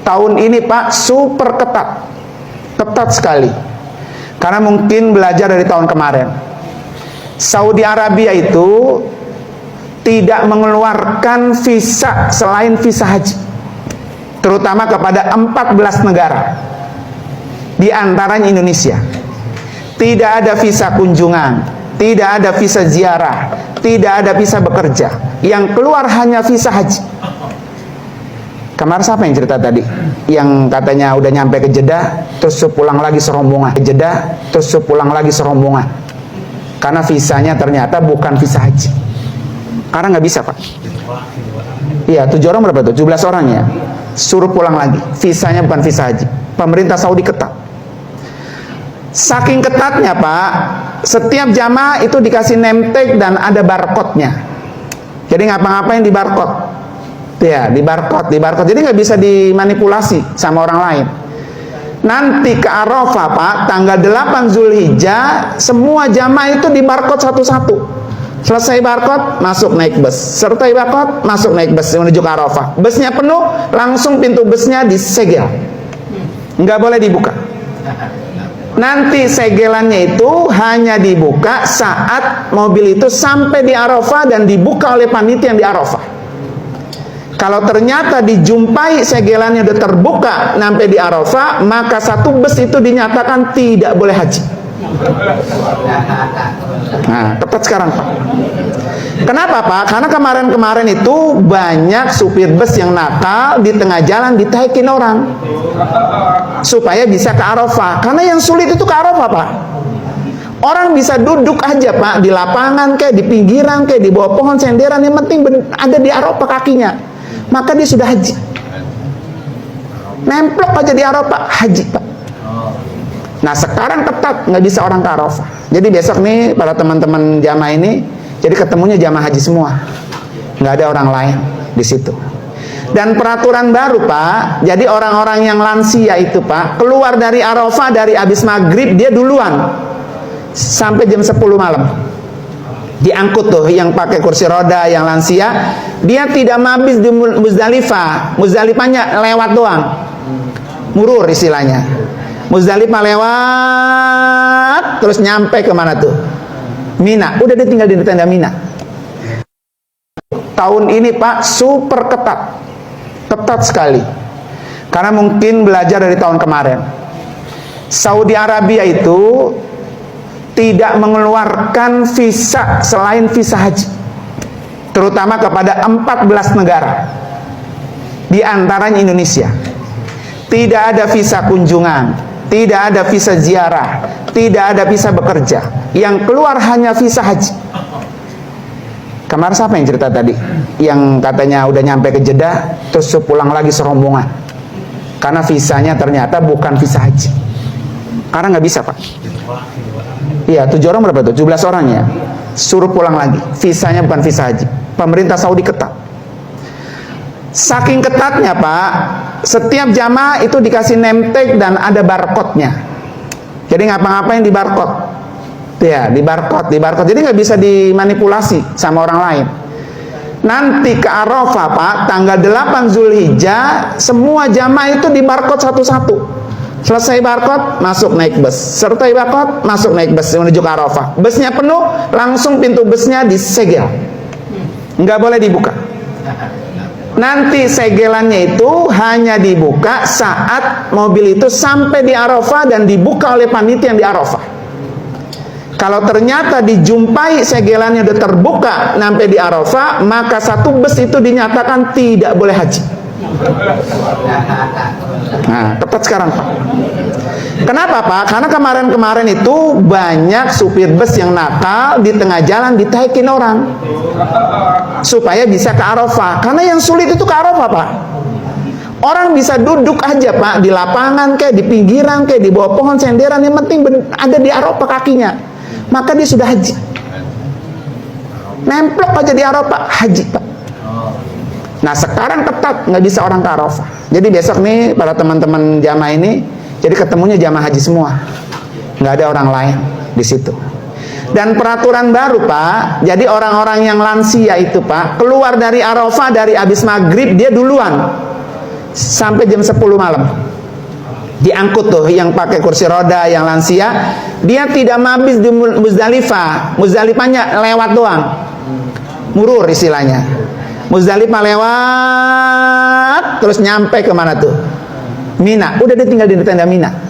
tahun ini Pak super ketat sekali. Karena mungkin belajar dari tahun kemarin. Saudi Arabia itu tidak mengeluarkan visa selain visa haji, terutama kepada 14 negara, di antaranya Indonesia. Tidak ada visa kunjungan, tidak ada visa ziarah, tidak ada visa bekerja. Yang keluar hanya visa haji. Kemarin siapa yang cerita tadi? Yang katanya udah nyampe ke Jeddah, terus pulang lagi serombongan. Ke Jeddah, terus pulang lagi serombongan. Karena visanya ternyata bukan visa haji. Karena nggak bisa Pak. Iya, 7 orang berapa tuh? 17 orang ya. Suruh pulang lagi. Visanya bukan visa haji. Pemerintah Saudi ketat. Saking ketatnya Pak, setiap jamaah itu dikasih name tag dan ada barcode-nya. Jadi ngapa-ngapain di barcode. Ya, di barcode. Jadi nggak bisa dimanipulasi sama orang lain. Nanti ke Arafah Pak, tanggal 8 Zulhijjah, semua jamaah itu di barcode satu-satu. Selesai barcode, masuk naik bus. Selesai barcode, masuk naik bus menuju ke Arafah. Busnya penuh, langsung pintu busnya disegel. Nggak boleh dibuka. Nanti segelannya itu hanya dibuka saat mobil itu sampai di Arafah dan dibuka oleh panitia yang di Arafah. Kalau ternyata dijumpai segelannya udah terbuka sampai di Arafah, maka satu bus itu dinyatakan tidak boleh haji. Nah, tepat sekarang Pak. Kenapa Pak? Karena kemarin-kemarin itu banyak supir bus yang nakal di tengah jalan ditahikin orang supaya bisa ke Arafah. Karena yang sulit itu ke Arafah Pak. Orang bisa duduk aja Pak di lapangan kayak di pinggiran kayak di bawah pohon senderan, yang penting ada di Arafah kakinya, maka dia sudah haji. Nemplok aja di Arafah, haji Pak. Nah sekarang ketat, nggak bisa orang ke Arafah. Jadi besok nih para teman-teman jamaah ini, jadi ketemunya jamaah haji semua, nggak ada orang lain di situ. Dan peraturan baru Pak, jadi orang-orang yang lansia itu Pak, keluar dari Arafah dari abis maghrib dia duluan sampai jam 10 malam. Diangkut tuh yang pakai kursi roda, yang lansia, dia tidak mabis di Muzdalifah. Muzdalifahnya lewat doang, murur istilahnya. Muzdalifah lewat, terus nyampe ke mana tuh? Mina. Udah dia tinggal di tenda Mina. Tahun ini Pak super ketat sekali. Karena mungkin belajar dari tahun kemarin. Saudi Arabia itu tidak mengeluarkan visa selain visa haji, terutama kepada 14 negara, di antaranya Indonesia. Tidak ada visa kunjungan, tidak ada visa ziarah, tidak ada visa bekerja. Yang keluar hanya visa haji. Kemarin siapa yang cerita tadi? Yang katanya udah nyampe ke Jeddah, terus pulang lagi serombongan. Karena visanya ternyata bukan visa haji. Karena nggak bisa Pak. Iya, 7 orang berapa tuh? 17 orang ya. Suruh pulang lagi. Visanya bukan visa haji. Pemerintah Saudi ketat. Saking ketatnya Pak, setiap jamaah itu dikasih name tag dan ada barcode-nya. Jadi ngapa-ngapain di barcode. Ya, di barcode. Jadi nggak bisa dimanipulasi sama orang lain. Nanti ke Arafah Pak, tanggal 8 Zulhijjah, semua jamaah itu di barcode satu-satu. Selesai barcode, masuk naik bus. Selesai barcode, masuk naik bus menuju ke Arafah. Busnya penuh, langsung pintu busnya disegel. Nggak boleh dibuka. Nanti segelannya itu hanya dibuka saat mobil itu sampai di Arafah dan dibuka oleh panitia yang di Arafah. Kalau ternyata dijumpai segelannya udah terbuka sampai di Arafah, maka satu bus itu dinyatakan tidak boleh haji. Nah, tepat sekarang Pak. Kenapa Pak? Karena kemarin-kemarin itu banyak supir bus yang nakal di tengah jalan ditahikin orang supaya bisa ke Arafah. Karena yang sulit itu ke Arafah Pak. Orang bisa duduk aja Pak di lapangan kayak di pinggiran kayak di bawah pohon senderan, yang penting ada di Arafah kakinya, maka dia sudah haji. Nemplok aja di Arafah, haji Pak. Nah sekarang ketat, nggak bisa orang ke Arafah. Jadi besok nih para teman-teman jamaah ini, jadi ketemunya jamaah haji semua, nggak ada orang lain di situ. Dan peraturan baru Pak, jadi orang-orang yang lansia itu Pak, keluar dari Arafah dari abis maghrib dia duluan sampai jam 10 malam. Diangkut tuh yang pakai kursi roda, yang lansia, dia tidak mabis di Muzdalifah. Muzdalifahnya lewat doang, murur istilahnya. Muzdalifah lewat terus nyampe kemana tuh? Mina. Udah dia tinggal di tenda Mina.